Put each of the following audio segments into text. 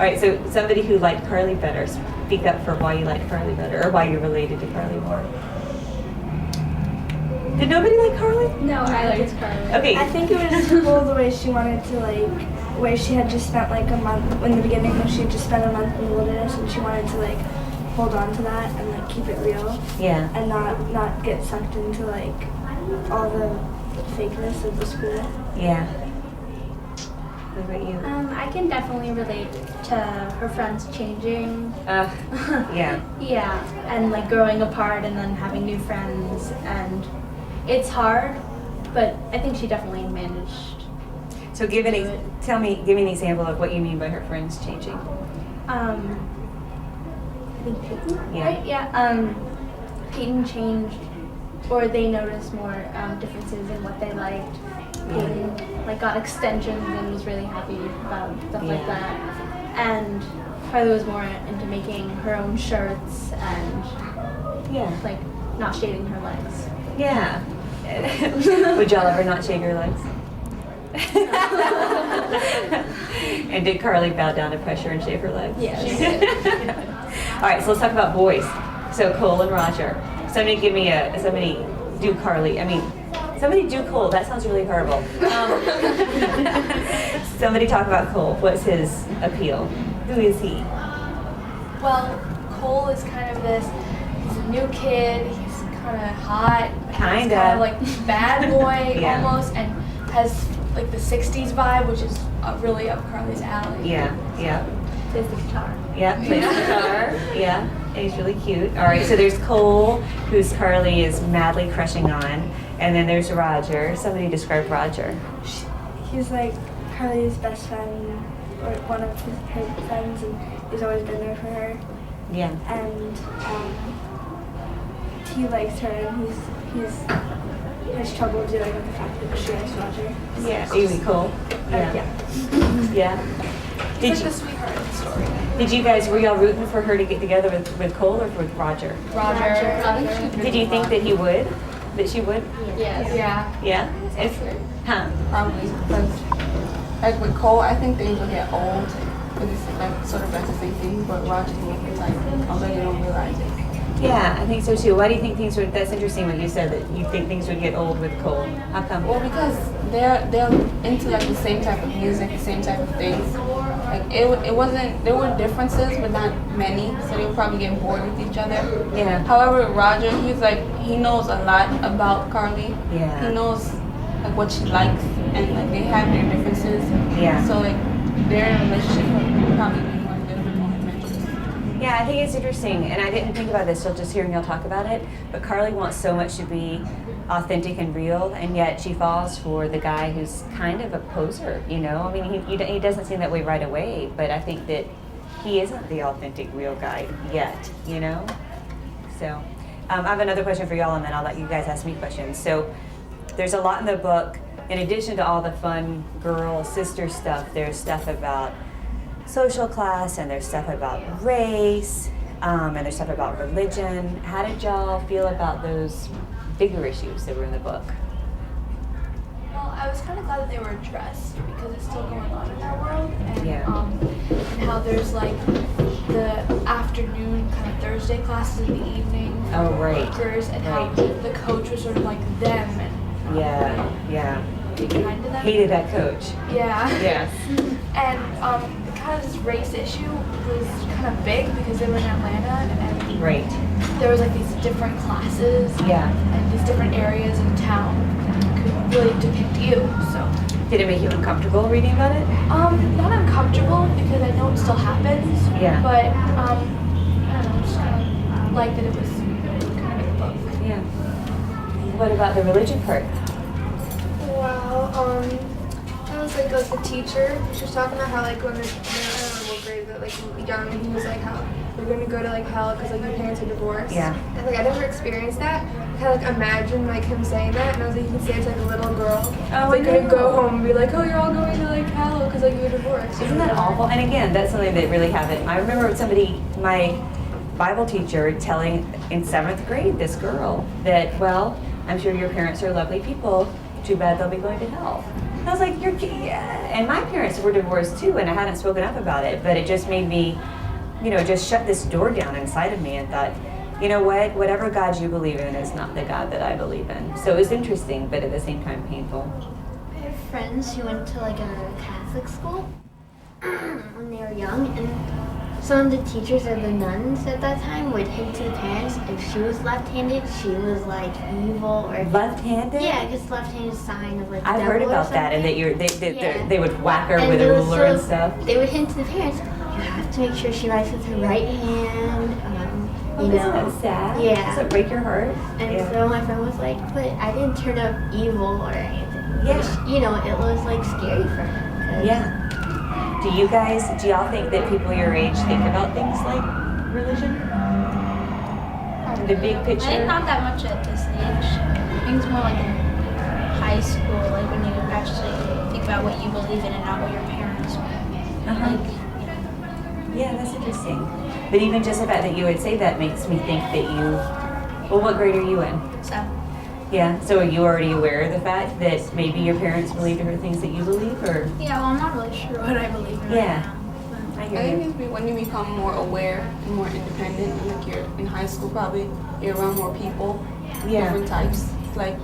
right, so somebody who liked Carly better, speak up for why you like Carly better, or why you're related to Carly more. Did nobody like Carly? No, I liked Carly. Okay. I think it was cool the way she wanted to where she had just spent a month in the beginning when she had just spent a month in the wilderness, and she wanted to hold on to that and keep it real. Yeah. And not get sucked into all the fakeness of the school. Yeah. What about you? I can definitely relate to her friends changing. Yeah. Yeah, and growing apart and then having new friends, and it's hard, but I think she definitely managed. So give me an example of what you mean by her friends changing. I think Peyton, Yeah. right? Yeah. Peyton changed, or they noticed more differences in what they liked. Peyton got extensions and was really happy about stuff like that. And Carly was more into making her own shirts and not shaving her legs. Yeah. Would y'all ever not shave your legs? And did Carly bow down to pressure and shave her legs? Yes. All right, so let's talk about boys. So Cole and Roger. Somebody do Carly. Somebody do Cole. That sounds really horrible. Somebody talk about Cole. What's his appeal? Who is he? Well, Cole is kind of he's a new kid. He's kind of hot. Kind of like bad boy Yeah. almost, and has the 60s vibe, which is really up Carly's alley. Yeah. Plays the guitar. Yeah, plays guitar. Yeah, and he's really cute. All right, so there's Cole, who's Carly is madly crushing on, and then there's Roger. Somebody describe Roger. He's Carly's best friend, or one of her friends, and he's always been there for her. Yeah. And he likes her, and he's has trouble dealing with the fact that she likes Roger. Yeah. Amy Cole. Yeah. Yeah. Did It's you, the sweetheart of the story. were y'all rooting for her to get together with Cole or with Roger? Roger. Did you think that she would? Yes. Yeah. Yeah? Huh? Probably because, with Cole, I think things will get old because it's sort of the same thing. But Roger will be although you don't realize it. Yeah, I think so too. Why do you think things would? That's interesting what you said, that you think things would get old with Cole. How come? Well, because they're into the same type of music, the same type of things. It wasn't. There were differences, but not many. So they would probably get bored with each other. Yeah. However, Roger, he knows a lot about Carly. Yeah. He knows what she likes, and they have their differences. Yeah. So their relationship would probably be a little bit more adventurous. Yeah, I think it's interesting, and I didn't think about this till just hearing y'all talk about it, but Carly wants so much to be authentic and real, and yet she falls for the guy who's kind of a poser, he doesn't seem that way right away, but I think that he isn't the authentic, real guy yet, So, I have another question for y'all, and then I'll let you guys ask me questions. So, there's a lot in the book. In addition to all the fun girl, sister stuff, there's stuff about social class, and there's stuff about race, and there's stuff about religion. How did y'all feel about those bigger issues that were in the book? Well, I was kind of glad that they were addressed because it's still going on in our world, and and how there's the afternoon kind of Thursday classes in the evening for Oh, right. workers, and how the coach was sort of like them and Yeah. be kind to them. Hated that coach. Yeah. Yes. And kind of this race issue was kind of big because they were in Atlanta, and Right. there was these different classes Yeah. and these different areas of town that could really depict you. So Did it make you uncomfortable reading about it? not uncomfortable because I know it still happens. Yeah. But I don't know, just kind of like that it was kind of in the book. Yeah. What about the religion part? Wow, I was the teacher. She was talking about how when they're, I don't know what grade, but young, and he was how you're gonna go to hell because your parents are divorced. Yeah. And I never experienced that. I kind of imagine him saying that, and I was you can say it's a little girl. Oh, It's gonna go home and be oh, you're all going to hell because you're divorced. Isn't that awful? And again, that's something that really happened. I remember my Bible teacher telling in 7th grade this girl that, well, I'm sure your parents are lovely people. Too bad they'll be going to hell. I was like, yeah. And my parents were divorced too, and I hadn't spoken up about it, but it just made me, just shut this door down inside of me and thought, you know what, whatever God you believe in is not the God that I believe in. So it was interesting, but at the same time painful. I have friends who went to like a Catholic school when they were young, and some of the teachers or the nuns at that time would hint to the parents if she was left-handed, she was like evil or Left-handed? yeah, because left-handed is a sign of like the I've heard devil or about that, and that something. they would whack her And with a it was ruler and so- stuff. They would hint to the parents, you have to make sure she writes with her right hand. Isn't that sad? Yeah. Does it break your heart? And Yeah. so my friend was like, but I didn't turn up evil or anything. Yeah. Which, it was like scary for her. 'Cause Yeah. Do y'all think that people your age think about things like religion? The big I picture? think not that much at this age. I think it's more like in high school, like when you actually think about what you believe in and not what your parents Uh-huh. like. Yeah, that's interesting. But even just the fact that you would say that makes me think that well, what grade are you in? So Yeah, so are you already aware of the fact that maybe your parents believe different things that you believe, or? yeah, well, I'm not really sure what I believe in Yeah. right now. I I hear think you. it's when you become more aware and more independent, and like you're in high school probably, you're around more people, Yeah. different types. It's like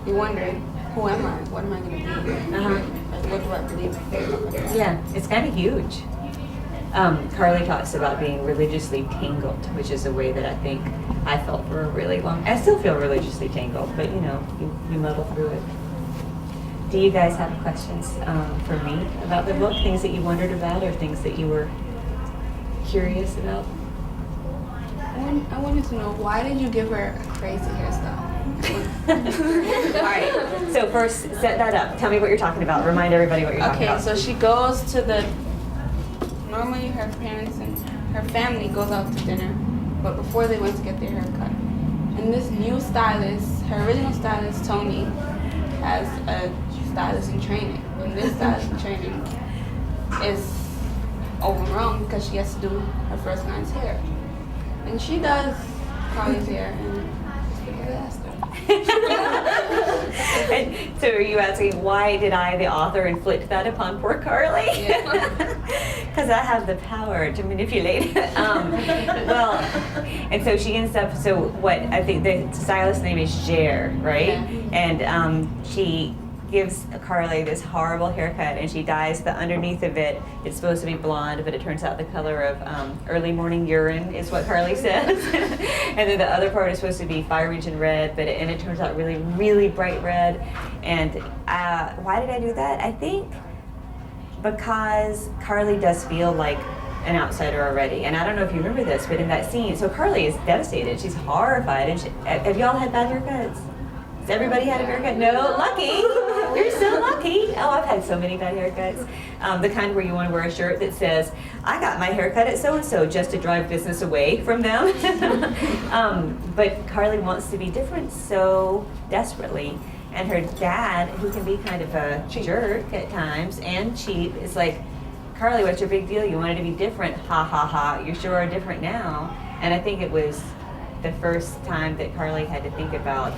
you're wondering, who am I? What am I gonna be? Uh-huh. Like, what do I believe? Yeah, it's kind of huge. Carly talks about being religiously tangled, which is a way that I think I felt for a really long. I still feel religiously tangled, but you muddle through it. Do you guys have questions for me about the book? Things that you wondered about, or things that you were curious about? I wanted to know, why did you give her a crazy hairstyle? All right. So first, set that up. Tell me what you're talking about. Remind everybody what you're talking Okay, about. so she goes to normally her parents and her family goes out to dinner, but before they went to get their haircut. And this new stylist, her original stylist, Tony, has a stylist in training. And this stylist in training is overwhelmed because she has to do her first client's hair. And she does Carly's hair, and it's a disaster. And so are you asking, why did I, the author, inflict that upon poor Carly? Because I have the power to manipulate. Well, and so she ends up, I think the stylist's name is Jer, right? Yeah. And she gives Carly this horrible haircut, and she dyes the underneath of it. It's supposed to be blonde, but it turns out the color of early morning urine is what Carly says. And then the other part is supposed to be fire engine red, and it turns out really, really bright red. And why did I do that? I think because Carly does feel like an outsider already. And I don't know if you remember this, but in that scene, so Carly is devastated. She's horrified. And have y'all had bad haircuts? Has everybody had a haircut? No? Lucky. You're so lucky. Oh, I've had so many bad haircuts. The kind where you want to wear a shirt that says, I got my haircut at so-and-so, just to drive business away from them. But Carly wants to be different so desperately. And her dad, who can be kind of a jerk at times and cheap, is like, Carly, what's your big deal? You wanted to be different. Ha ha ha. You sure are different now. And I think it was the first time that Carly had to think about,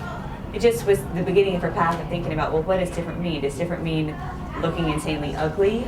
it just was the beginning of her path of thinking about, well, what does different mean? Does different mean looking insanely ugly?